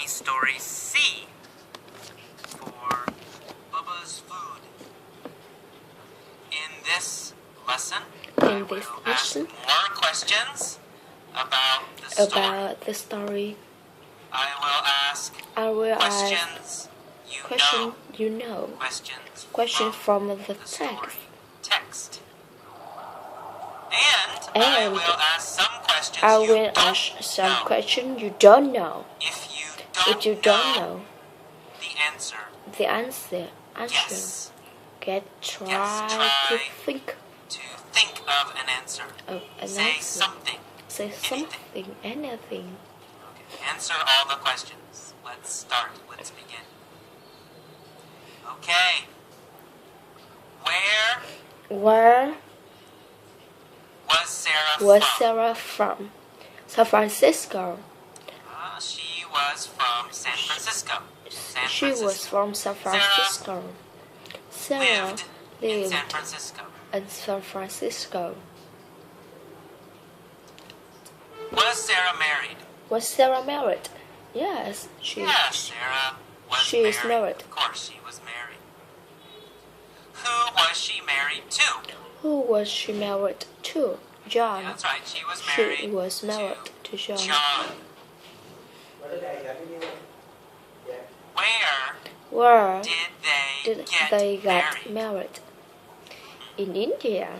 story C for Bubba's food. In this lesson, I will ask more questions about the story. I will ask questions you know. Questions from the text. And I will ask some questions you don't know. If you don't know the answer, yes. Try to think of an answer. Say something. Anything. Okay. Answer all the questions. Let's start. Let's begin. Okay. Where was Sarah from? San Francisco. She was from San Francisco. She was from San Francisco. Sarah lived in San Francisco. Was Sarah married? Yes, Sarah is married. Of course, she was married. Who was she married to? John. Yeah, that's right. She was married to John. Where did they get married? In India.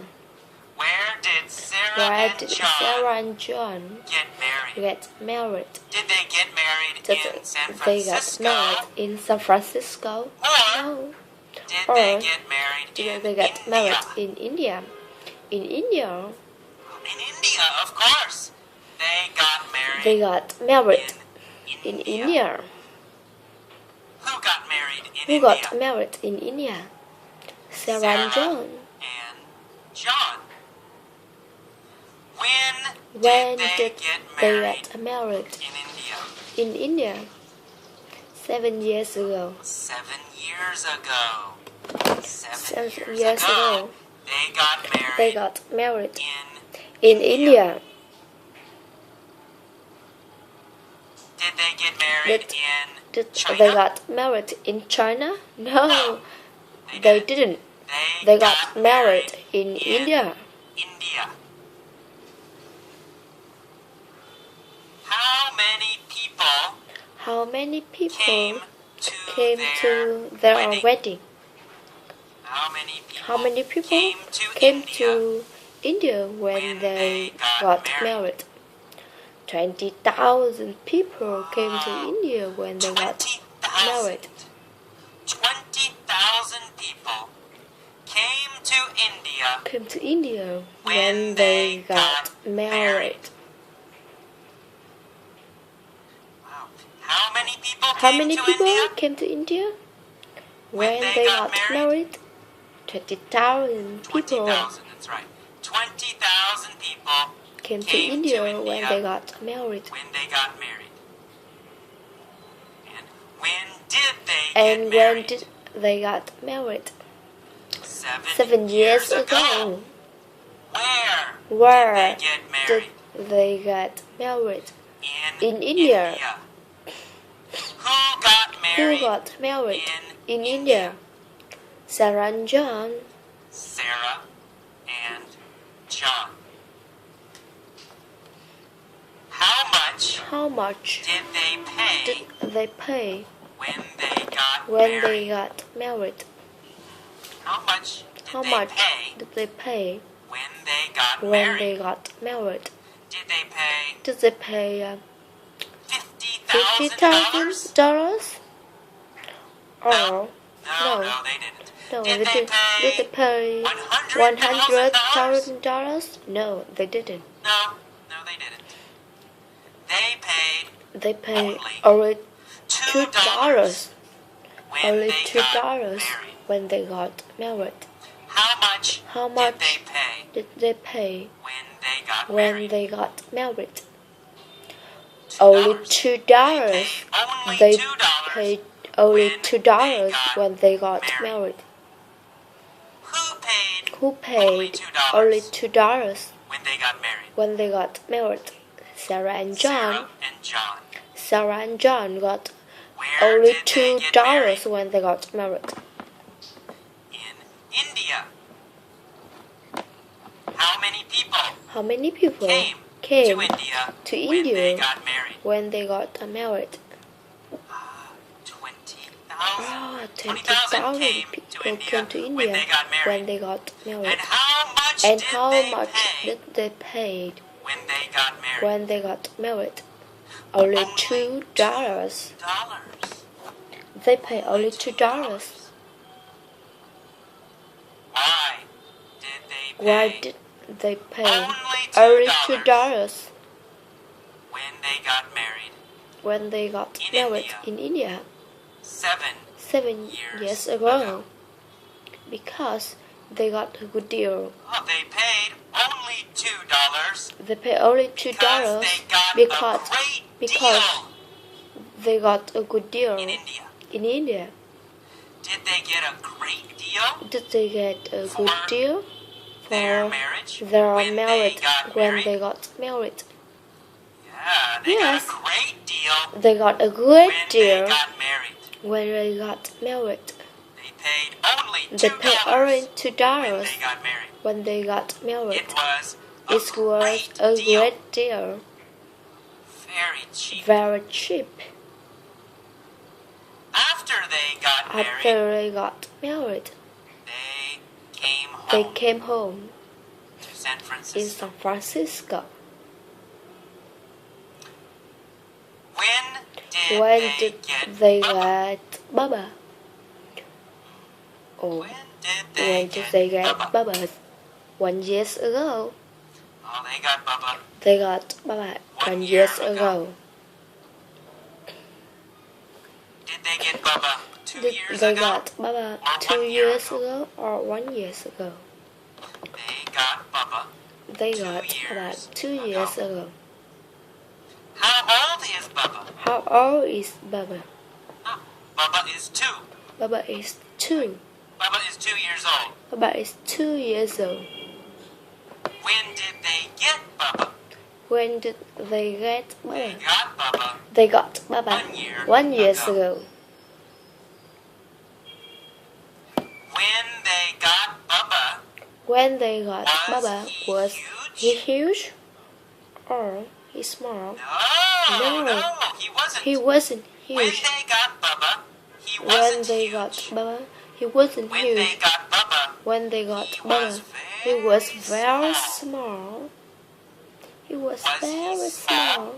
Where did Sarah and John get married? Did they get married in San Francisco? They got married in San Francisco? No. Did they get married in India? In India? In India, of course. They got married in India. Who got married in India? Sarah and John. When did they get married in India? 7 years ago. 7 years ago. They got married in India. Did they get married in China? They got married in China? No, they didn't. They got married in India. How many people came to their wedding? How many people came to India when they got married? 20,000 people came to India when they got married. 20,000 people came to India when they got married. How many people came to India when they got married? 20,000 people. That's right. 20,000 people came to India when they got married. And when did they get married? 7 years ago. Where did they get married? In India. Who got married in India? Sarah and John. How much did they pay when they got married? How much did they pay when they got married? Did they pay $50,000? Oh, no, they didn't. Did they pay $100,000? No, they didn't. They paid only $2. Only $2 when they got married. How much did they pay when they got married? Only $2. They paid only $2 when they got married. Who paid only $2 when they got married? Sarah and John. Sarah and John got only $2 when they got married. In India. How many people came to India when they got married? 20,000 people came to India when they got married. And how much did they pay when they got married? Only $2. They pay only $2. Why did they pay Only $2 when they got married in India 7 years ago? Because they got a good deal. They paid only $2 They pay only $2 because they got a good deal in India. in India. Did they get a great deal? Did they get a good deal Their for marriage their when marriage when married? they got married? Yeah, they Yes. got a great deal They got a great when deal they got married. when they got married. They paid only They paid only $2 $2 when they got married. when they got married. It was It was a great deal, very cheap. very cheap. After they got married, After they got married, they they came home to San in Francisco. San Francisco. When When did did they they get get Bubba? Oh, When did when did they get Bubba? Bubba? 1 year ago. Oh, they got Bubba. They got Bubba 1 year ago. Did they get Bubba 2 Did years they ago? got Bubba Or 2 1 year years ago? ago or 1 year ago? They got Bubba. They 2 got years Bubba 2 years ago. How old is Bubba? How old is Bubba? Oh, Bubba is 2. Bubba is 2. Bubba is 2 years old. Bubba is 2 years old. When did they get Bubba? When did they get They Bubba? got Bubba They got Bubba 1 year ago. When they got Bubba, When they got Was Bubba, he was huge? he huge or he small? no, he wasn't. He wasn't When huge. they got Bubba, he When wasn't they huge. got Bubba, he wasn't When they huge. got Bubba, When they got he Bubba, was he was very very small. He was Was he very small? small.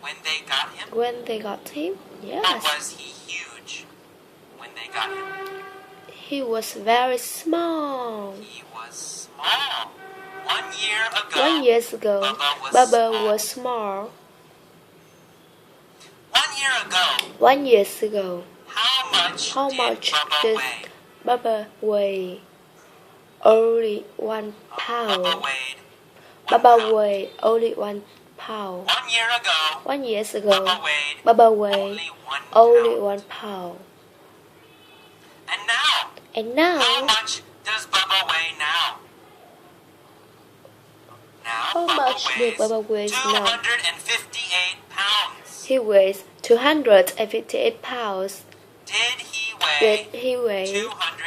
when they got him, When they got him, or yes, was he huge when they got him? he was very small. He was small. 1 year ago, 1 year ago, Bubba was small. 1 year ago, 1 year ago, how much did did Bubba weigh? Bubba weigh? Only 1 Bubba pound. weighed 1 Bubba pound. weighed only 1 pound. 1 year ago, 1 year ago, Bubba Bubba weighed weighed only 1 only pound. 1 pound. And now, And how now, much does Bubba weigh now? Now, how much did Bubba weigh now? 258 pounds. He weighs 258 pounds. Did he Did weigh he weigh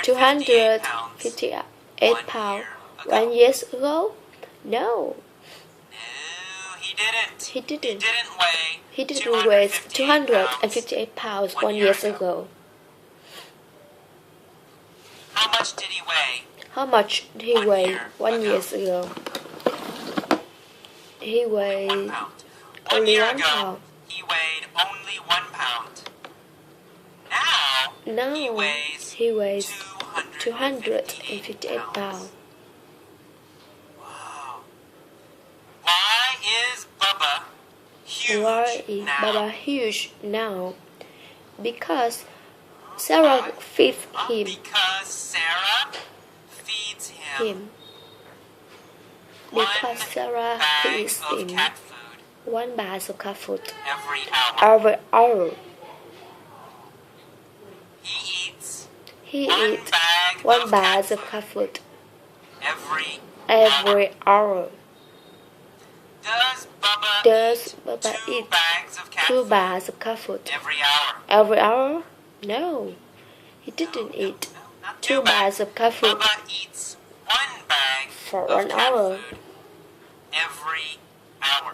258 258 pounds 1 year ago? No, No, he didn't. he didn't. weigh He didn't weigh 258 258 pounds 1 1 year year ago. ago. How much did he weigh? How much did he 1 weigh year 1 year ago. ago? He 1 weighed pound. 1 only year 1 ago, pound. he weighed only 1 pound. Now, Now he weighs he weighs 258 258 pounds. Wow. Why is Bubba huge Why is now? Bubba huge now? Because Sarah feeds him. Because Sarah feeds him Because Sarah bag feeds of him cat food 1 bag of cat food every hour. every hour. He eats He 1 eats bag 1 of bag cat of food cat food every hour. every hour. Does Does Bubba eat 2 bags of cat food every hour? every hour? No, he didn't eat Not 2 bags of cat food Bubba eats 1 bag for of 1 cat hour. food every hour.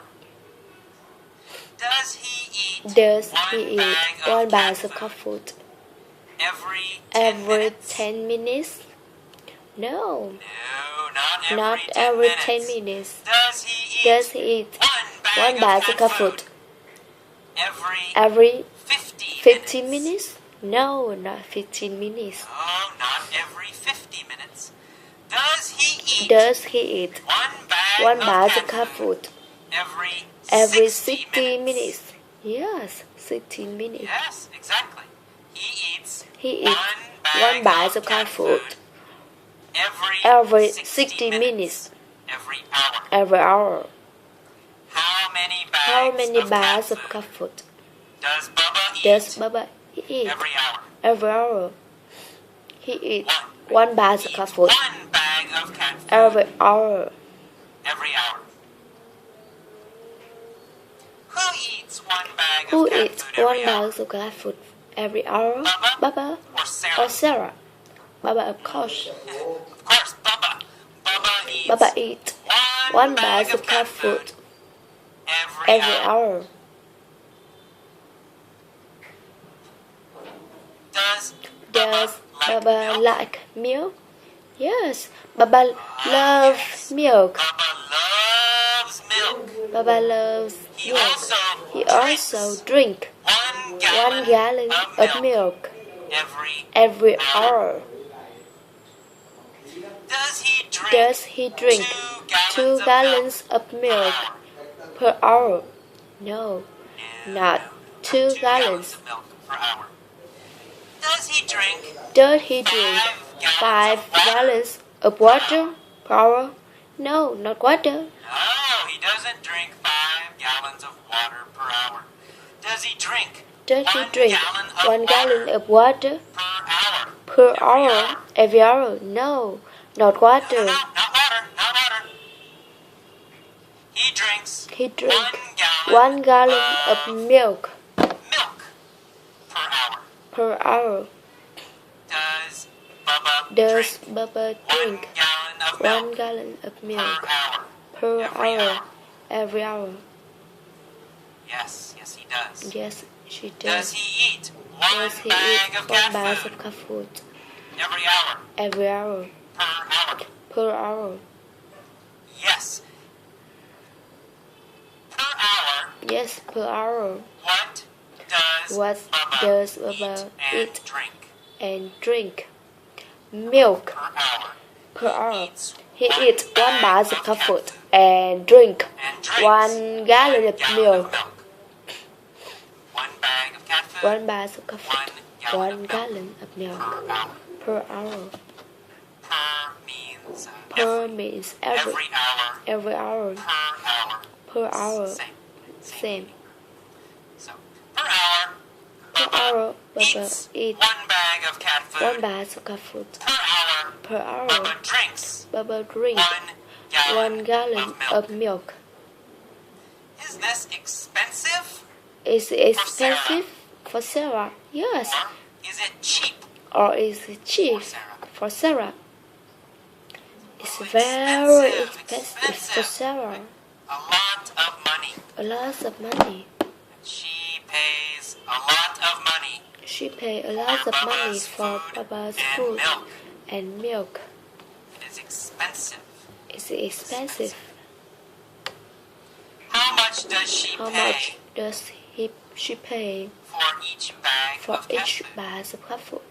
Does he eat Does one he eat bag of 1 bag cat of cat food every 10 every minutes? 10 minutes? No, No, not not every every 10 10 minutes. Does he eat Does he eat 1 bag of cat food every 50 minutes? No, not 15 minutes. No, not every 50 minutes. Does he eat Does he eat 1 1 bag bag of of cat food every every 60 60 minutes? minutes? Yes, 60 minutes. Yes, exactly. He eats He eats 1 1 bag of cat food every every 60 minutes every hour. every hour. How How many bags of cat cat food does Bubba eat does Bubba eat every hour? every hour? He eats 1 bag of cat food 1 bag of cat food every hour. every hour. Who eats 1 bag Who of cat eats food 1 every hour? bag of cat food every hour? Bubba or Sarah? or Sarah? Bubba, of course. Of course, Bubba. Bubba eats 1 bag bag of cat food every every hour. Does Does like Bubba milk? like milk? Yes, Bubba loves milk. Bubba loves milk. Bubba loves He milk. also He also drinks 1 1 gallon of milk every every hour. Does he drink 2 gallons of milk per hour? No, not 2 gallons. of milk per hour? Does he drink Does he drink 5 gallons of water per hour? No, not water. No, he doesn't drink 5 gallons of water per hour. Does he drink Does he 1 drink gallon of 1 gallon water of water per hour? per hour every hour? No, not water. No, not water, not water. He drinks He drinks 1 1 gallon of milk milk per hour. per hour. Does Does Bubba Bubba drink drink 1 1 gallon of per milk hour? per Every hour hour. every hour? Yes, he does. Yes, she Does does. he eat Does 1 he bag eat of 1 cat bag food of cat food every hour? every hour Per hour? per hour? Yes. Per hour, Yes, per hour. what does What Bubba does Bubba and eat drink and drink? Milk per hour? per hour. Eats He 1 eats 1 bag bag of of cat cat food food and drink and drinks 1 gallon of 1 milk. 1 bag of cat food 1 bag of cat food, 1 1 gallon of milk per hour. per hour. Per means Per means every hour. every hour. Per hour. Per hour. Same. Same. So per hour, Per hour, Bubba eats eats 1 bag of cat 1 food bag of cat food per hour. per hour. Bubba drinks Bubba drinks 1 1 gallon of milk. of milk. Is this expensive? Is it expensive for Sarah? Yes. Or is it cheap Or is it cheap for Sarah? for Sarah? It's Oh, very expensive, expensive for Sarah. A lot of money. A lot of money. She pays a lot of money She paid a lot of money for Bubba's and food milk. and milk. It is expensive. It's expensive. How much does she How pay much does she pay for each bag for of cat each food? bag of cat food?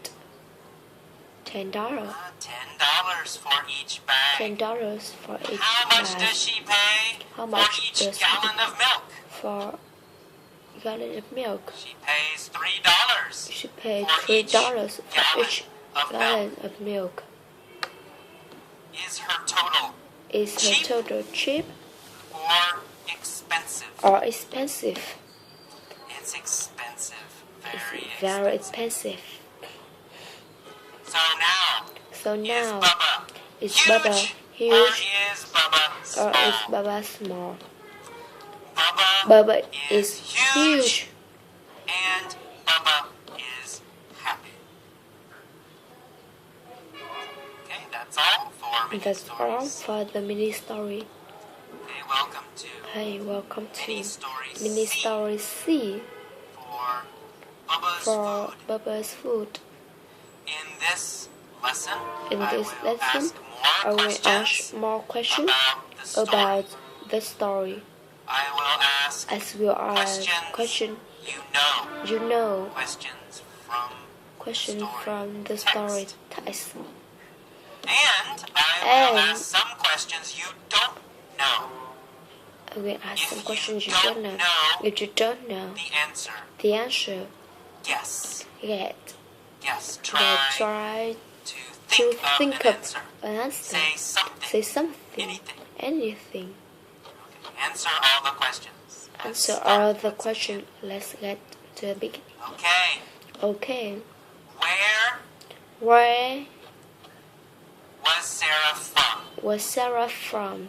$10. $10 for each bag. $10 for each How much does bag. she pay How for much each does she gallon of milk? For gallon of milk? She pays $3 She paid for $3 for gallon each of gallon of milk. Is her total Is her cheap total cheap or expensive? or expensive? It's expensive. It's Very very expensive. expensive. So now, So is now, Bubba is huge, Bubba or huge is Bubba or is small? Bubba small? Bubba is huge. And Bubba is happy. Okay, that's all for mini That's all stories. for the mini story. Okay, welcome to Welcome to Mini Story Mini C Story C for Bubba's for food. Bubba's food. In this lesson, In this I will lesson, ask I more will questions ask more questions about the story. about the story. I will ask As well as questions question you know. Question Story from the text. story text. And I will And ask some questions you don't know. I will ask If some you questions you don't don't know. know If you don't know the answer, the answer, yes. try Try to to think of of an answer. an answer. Say Say something. something. Anything. Answer all the questions. Let's Answer start. all the questions. Let's get to the beginning. Okay. Okay. Where Where was Sarah from? was Sarah from?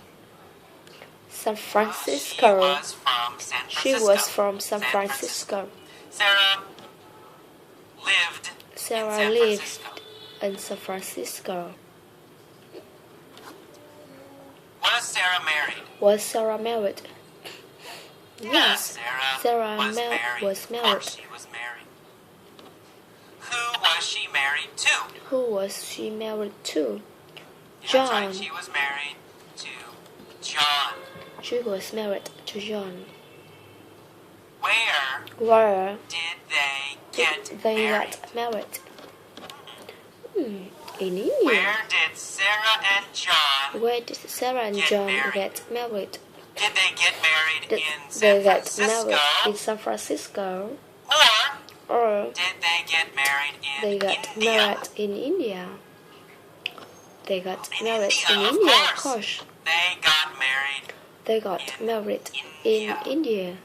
San She Francisco. was from San Francisco. She was from San Francisco. Sarah lived Sarah in San lived Francisco. in San Francisco. Was Sarah married? Was Sarah married? Yes, Sarah Sarah was married. was Of married. course she was married. Who was she married to? Who was she married to? Yeah, that's right. John. She was married to John. She was married to John. Where Where did they get did they married? get married? In India. Where did Sarah and John Where did Sarah and get John married? get married? did they get married Did in they San get Francisco? married in San Francisco? Or Or did they get married in they got India? married in India? They got In married India, in of India, course. of course. They got married. They got In married India. in India.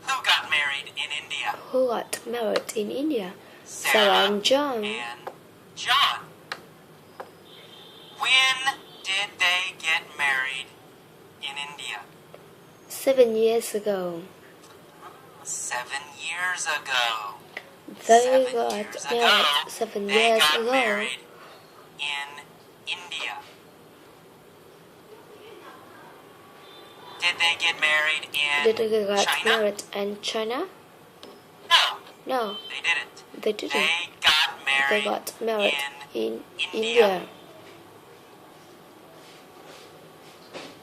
Who got married in India? Who got married in India? Sarah Sarah and John. and John. When did they get married in India? 7 years ago. 7 years ago. They 7 got years married ago, 7 they years got ago. married in India. Did they get married in Did they get China? married in China? No, No, they didn't. they didn't. They got married, They got married in India. India.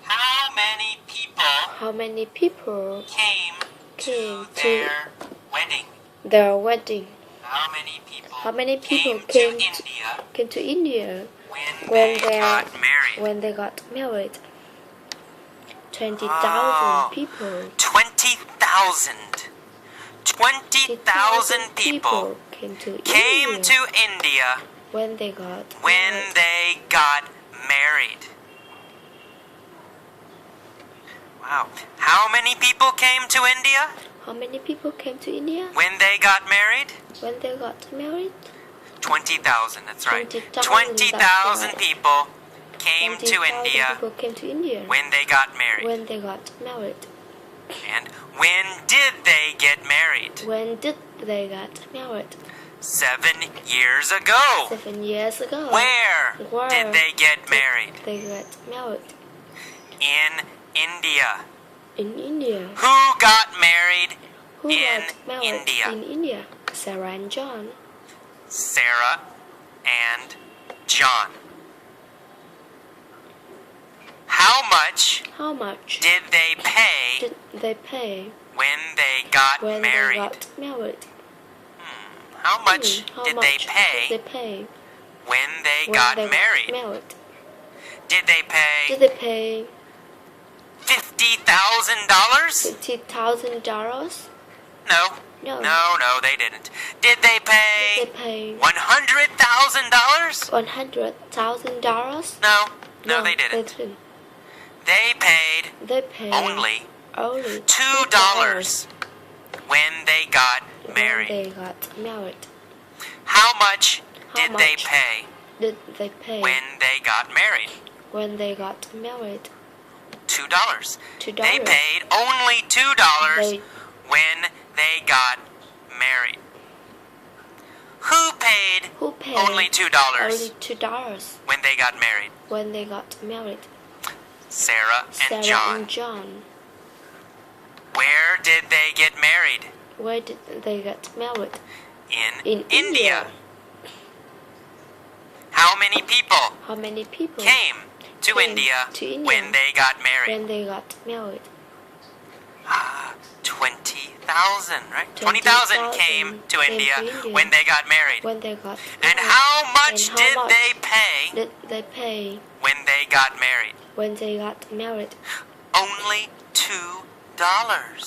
How many people How many people came came to to their wedding? their wedding? How many people, How many people came came to India to India when when they got married? when they got married? 20,000 Oh. people. 20,000. 20,000 people came to came India to India when they got when married. they got married. Wow. How many people came to India How many people came to India when they got married? when they got married? 20,000, that's right. 20,000, 20,000 that's right. people came to 20,000 India people came to India when they got married. when they got married. And when did they get married? When did they get married? 7 years ago. 7 years ago. Where Where did they get married? They got married In India. in India. Who got married Who in got married India? in India? Sarah and John. Sarah and John. How much How much did they pay did they pay when they got when married? they got married? How much How did much they pay did they pay when they when got they married? got married? Did they Did pay they pay $50,000? $50,000? No. No. No, they didn't. Did they Did pay they pay $100,000? $100,000? No, they didn't. They paid They paid only only $2 when they got when married. they got married. How much How did they much pay did they pay when they got married? when they got married? $2. $2. They paid only $2 when they got married. Who paid only $2? Only $2 when they got married? when they got married. Sarah and John. And John. Where did they get married? Where did they get married? In India. How many people came to India when they got married? When they got married. 20,000, right? 20,000 came to India when they got married. When they got And how much did they pay did they pay when they got married? when they got married? Only $2.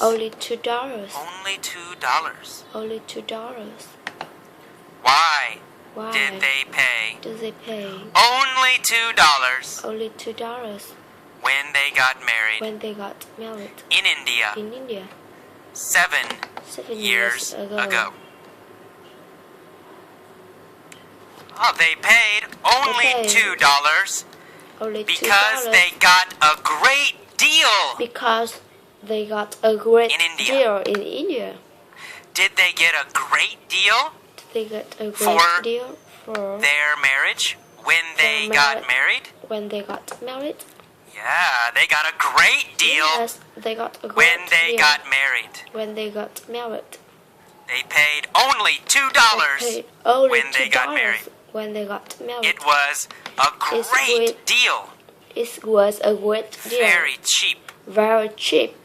Only $2. Only $2. Only $2. Why Why did they pay did they pay only $2 only $2 when they got married when they got married in India in India 7 7 years ago? ago? Oh, they paid only $2 Only because $2 they got a great deal. because they got a great In India. deal in India. Did they get a great deal Did they get a great For deal for their marriage when they got married? when they got married? Yeah, they got a great deal Yes, they got a great when they deal got married. when they got married. They paid only They $2 paid only when they got $2 married. when they got married. It was a It's great great. deal. It was a great deal. Very cheap. Very cheap.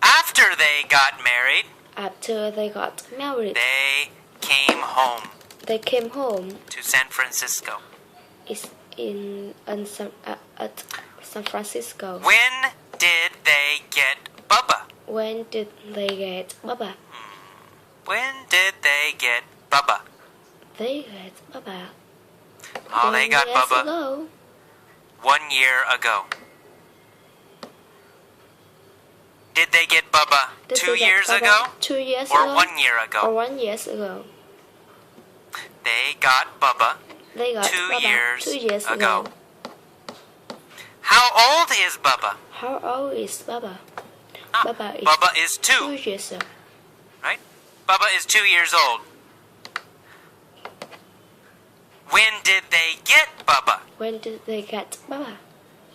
After they got married, After they got married, they came home they came home. to San Francisco. It's at San Francisco. When did they get Bubba? When did they get Bubba? When did they get Bubba? They get Bubba. Oh, they got years Bubba ago. 1 year ago. Did they get Bubba Did 2 they get years Bubba ago? 2 years Or ago? 1 year Or ago? 1 year ago. They got Bubba They got 2 Bubba years 2 years ago. ago. How old is Bubba? How old is Bubba? Bubba is Bubba is 2 2, years old. right? Bubba is 2 years old. When did they get Bubba? When did they get Bubba?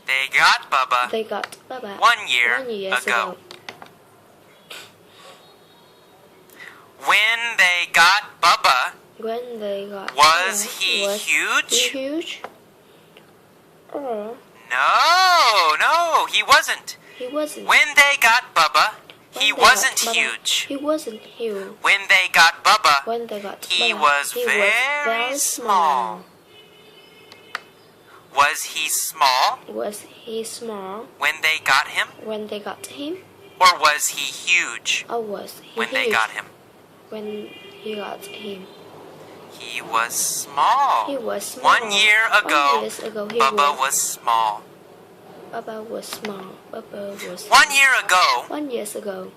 They got Bubba They got Bubba 1 year 1 year ago. When they got Bubba, When they got was Bubba, he was huge? he huge? Or No, he wasn't. he wasn't. When they got Bubba, he When they wasn't got Bubba, huge. He wasn't huge. When they got Bubba, When they got he Bubba, was he very small. Was he small Was he small when they got him? when they got him? Or was he huge Or was he when huge they got him? when he got him? He was small. He was small. 1 year ago, 1 year ago he Bubba was small. Bubba was small. Bubba was 1 year ago, 1 year ago.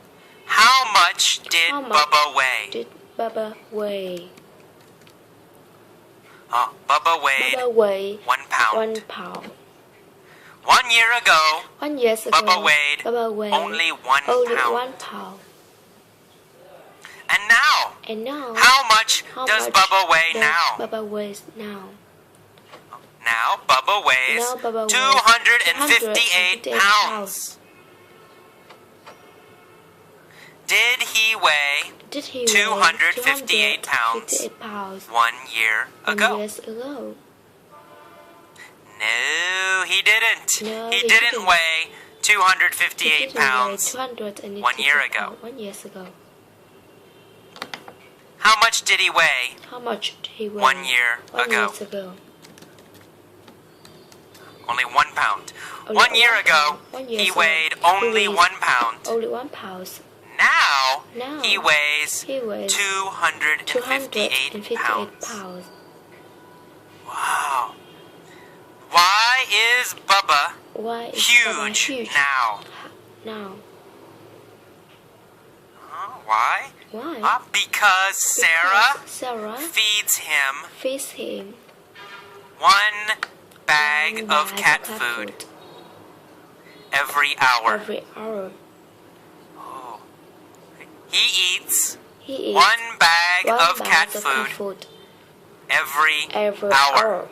how much did How much Bubba weigh? Did Bubba weigh? Oh, Bubba weighed Bubba weighed 1 pound. 1 pound. 1 year ago, 1 year ago, Bubba weighed only 1 only pound. 1 pound. And now, And now, how much does much Bubba weigh does now? Bubba weighs now. Now Bubba weighs Now Bubba weighs 258 pounds. Did he weigh Did he 258 pounds 258 pounds 1 year 1 ago? years ago? No, he didn't. No, he he didn't didn't. weigh He 258 did weigh pounds 258 1 year ago. 1 year ago. How much did he weigh How much did he weigh 1 year 1 ago? years ago? Only 1 pound. Only 1 year 1 ago, pound. 1 year he ago, weighed he only weighed 1 pound. Only 1 pound. Now, Now he weighs he weighs 258 258 pounds. pounds. Wow. Why is Bubba Why is Bubba huge huge now? now? Why? Why? Because Sarah Because Sarah feeds him feeds him 1 bag one of bag cat food every hour. Every hour. Oh. He eats He eats one bag one of bag cat of food every every hour.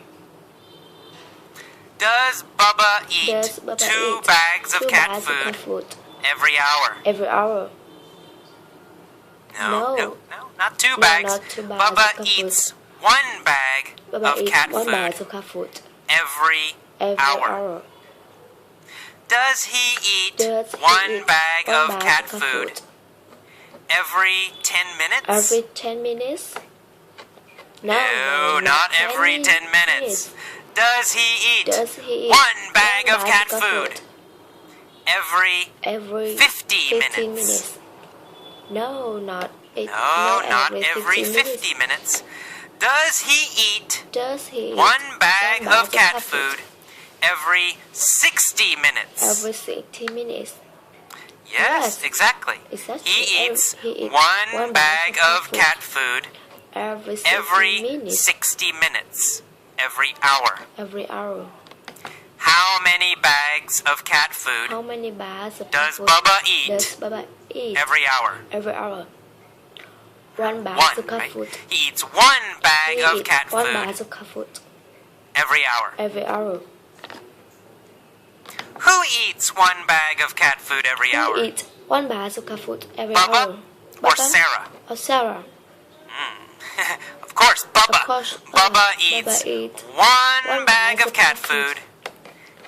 Does Bubba eat two bags of cat food every hour? Every hour. No, not two bags. Not two bags Bubba of cat eats one bag of cat food every hour. Does he eat one bag of cat food every 10 minutes? Every 10 minutes? No, not every 10 minutes. Does he eat one bag of cat food every 50 minutes? No, not every 50 minutes. Does he eat one bag of cat food every 60 minutes? Every 60 minutes. Yes, exactly. He eats one bag of cat food every 60 minutes, every hour. Every hour. How many bags of cat food How many bags of does cat food Bubba eat does Bubba eat every hour? every hour? One bag of cat right? food. He eats one bag He of eats cat one food bag of cat food every hour. every hour. Who eats one bag of cat food every hour? Who eats one bag of cat food every Bubba hour? or Sarah? Or Sarah. Of course, Bubba. Of course, Bubba eats one bag of cat food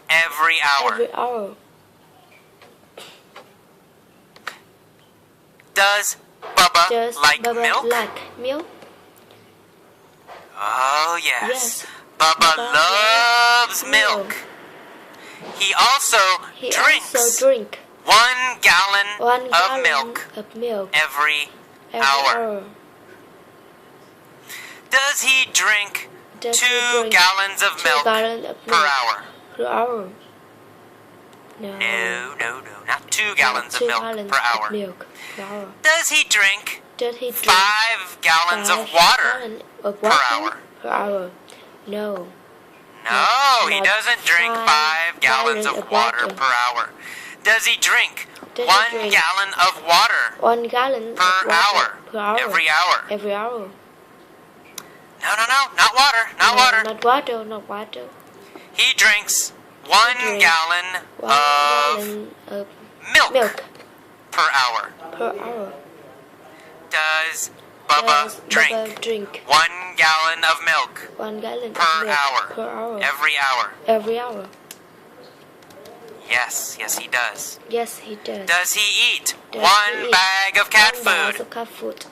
every hour. Every hour. Does Bubba Does like Bubba milk? like milk? Oh, yes. Yes. Bubba loves milk. milk. He also drinks drink 1 gallon one of gallon milk of milk every every hour. Does he drink Does 2 he drink gallons of 2 milk gallons of per milk hour? per hour? No, not 2 gallons of 2 milk gallons per of hour. milk per hour. Does he drink Does he drink 5 gallons of 5 water gallons of per water hour? per hour? No. No, he Not doesn't drink 5 gallons of water per hour. Does he drink Does he 1 drink gallon of water 1 gallon per of water hour? per hour? Every hour? Every hour. No, not water, not No, water. Not water, not water. He drinks 1 drinks gallon 1 of gallon of milk per hour. per hour. Does Bubba Does drink Bubba drink 1 gallon of milk 1 gallon per of milk hour? per hour? Every hour? Every hour. Yes, he does. Yes, he does. Does he eat Does 1 he eat bag of cat 1 bag food of cat food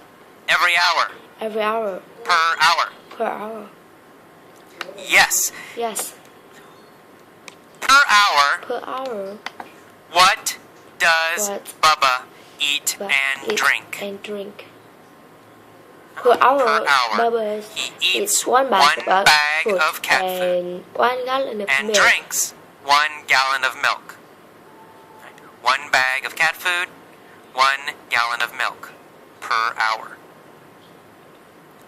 every hour? every hour Per hour? per hour? Yes. Yes. Per hour, Per hour. what does What Bubba eat But and eat drink? and drink. Per hour, hour, Bubba he eats 1 bag, one bag food of cat food and 1 gallon of and milk. drinks 1 gallon of milk. 1 bag of cat food, 1 gallon of milk per hour.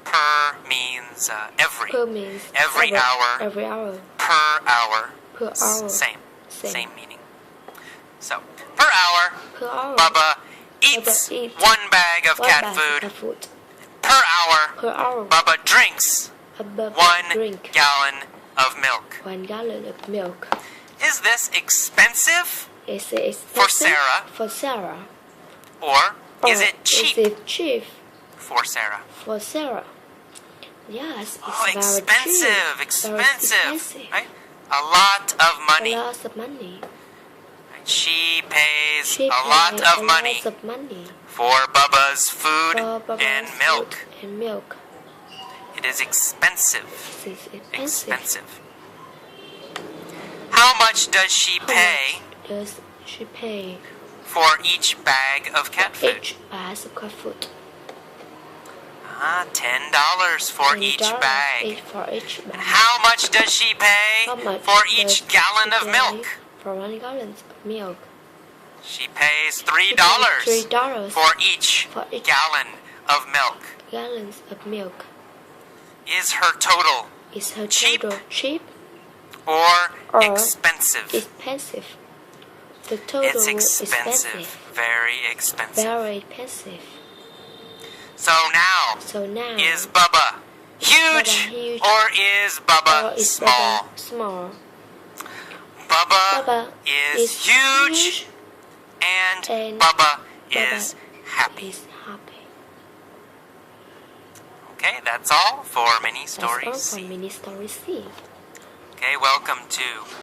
Per means every. Per means Every hour. Every hour. Per hour. Per hour. Same meaning. So, per hour, Per hour. Bubba eats eats 1 bag of 1 cat bag food. of food. Per hour, Per hour. Bubba drinks Bubba 1 drink gallon of milk. 1 gallon of milk. Is this expensive Is it expensive for Sarah? For Sarah. Or is Or it cheap Is it cheap for Sarah? for Sarah? Yes, it's Oh, very expensive, cheap. Very expensive. Right? A lot of money. A lot of money. She pays She a lot pays of money lot of money for Bubba's food for Bubba's and milk. food and milk. It is expensive. This is expensive. How much does she How pay much does she pay for each bag of cat food? each bag of cat food? $10 for each $10 bag. For each bag. How much does she pay How much for does each she gallon of pay milk? For 1 gallon of milk. She pays She $3 pays $3 for each for each gallon of milk. gallons of milk. Is her total Is her Cheap? total cheap or or expensive? expensive? The total It's expensive. Very expensive. Very expensive. So now, is Bubba huge, or is Bubba small? Small. Bubba is huge, and Bubba is happy. Okay, that's all for mini stories. That's all for mini stories C. Okay, welcome to